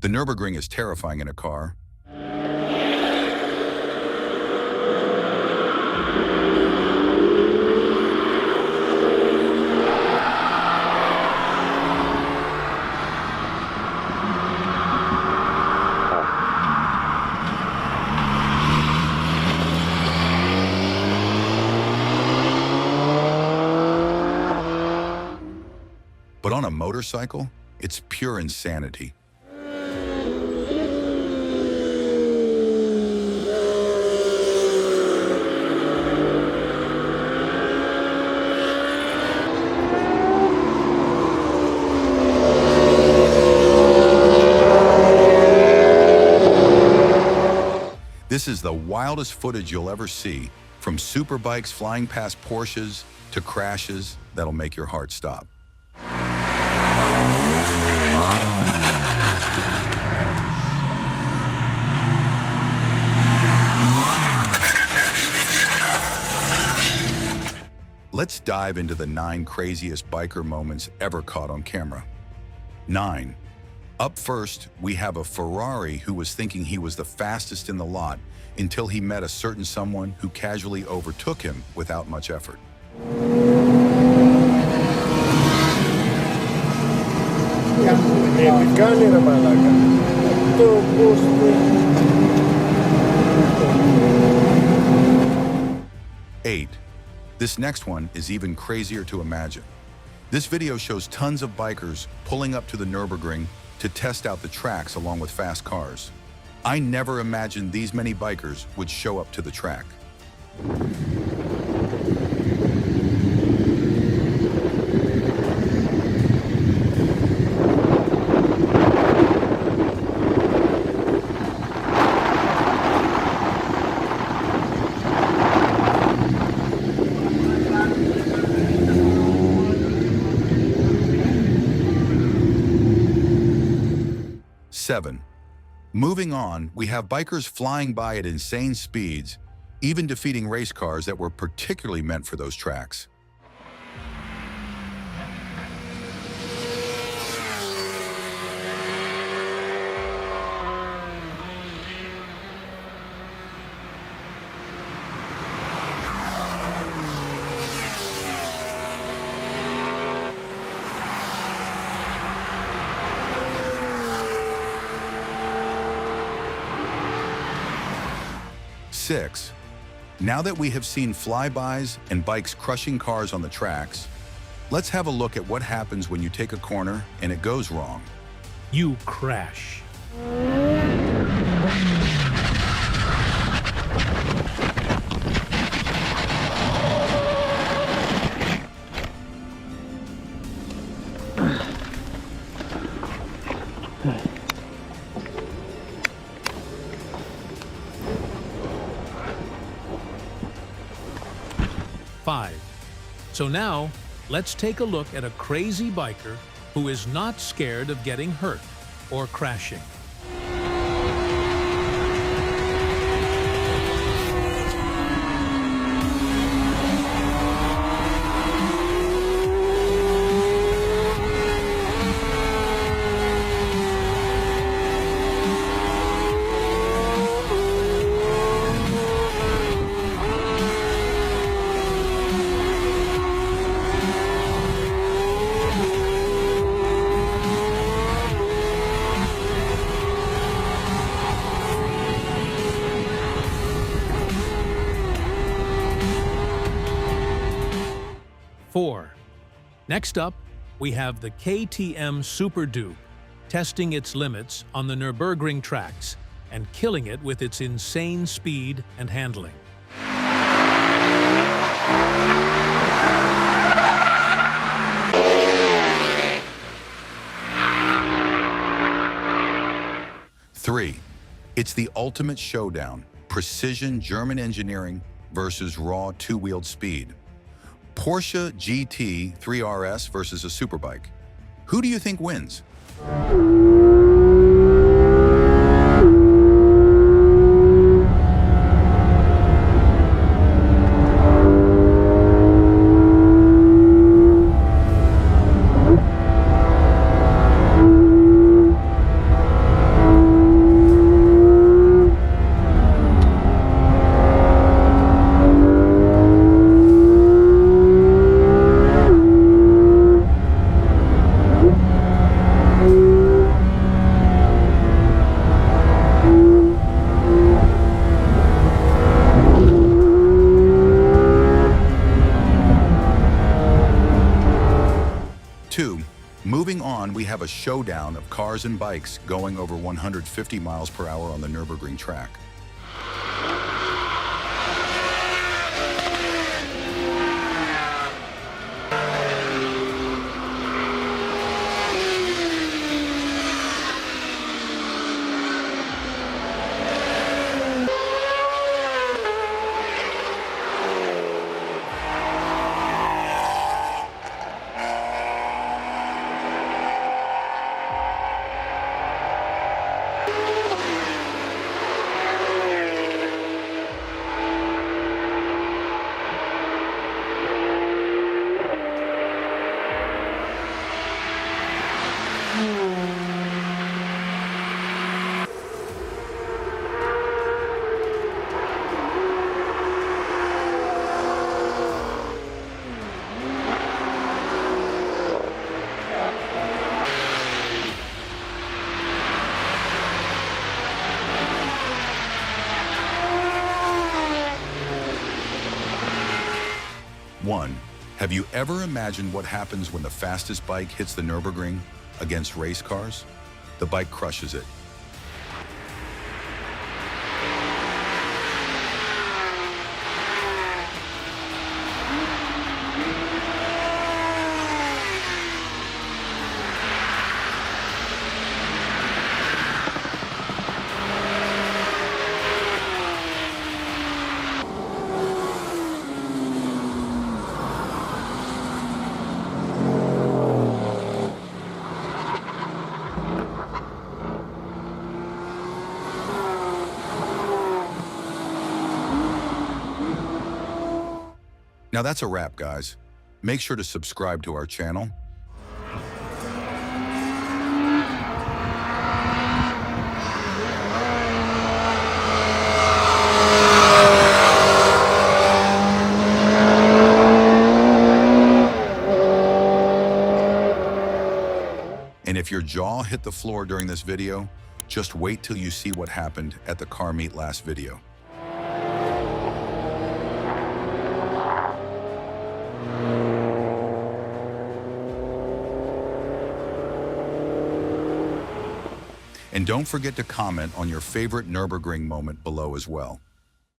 The Nürburgring is terrifying in a car. But on a motorcycle, it's pure insanity. This is the wildest footage you'll ever see, from superbikes flying past Porsches to crashes that'll make your heart stop. Let's dive into the 9 craziest biker moments ever caught on camera. 9. Up first, we have a Ferrari who was thinking he was the fastest in the lot until he met a certain someone who casually overtook him without much effort. 8. This next one is even crazier to imagine. This video shows tons of bikers pulling up to the Nürburgring to test out the tracks along with fast cars. I never imagined these many bikers would show up to the track. 7. Moving on, we have bikers flying by at insane speeds, even defeating race cars that were particularly meant for those tracks. 6. Now that we have seen flybys and bikes crushing cars on the tracks, let's have a look at what happens when you take a corner and it goes wrong. You crash. 5. So now, let's take a look at a crazy biker who is not scared of getting hurt or crashing. Next up, we have the KTM Super Duke testing its limits on the Nürburgring tracks and killing it with its insane speed and handling. Three, it's the ultimate showdown, precision German engineering versus raw two-wheeled speed. Porsche GT 3RS versus a superbike. Who do you think wins? showdown of cars and bikes going over 150 miles per hour on the Nürburgring track. One, have you ever imagined what happens when the fastest bike hits the Nürburgring against race cars? The bike crushes it. Now that's a wrap, guys. Make sure to subscribe to our channel. And if your jaw hit the floor during this video, just wait till you see what happened at the car meet last video. And don't forget to comment on your favorite Nürburgring moment below as well.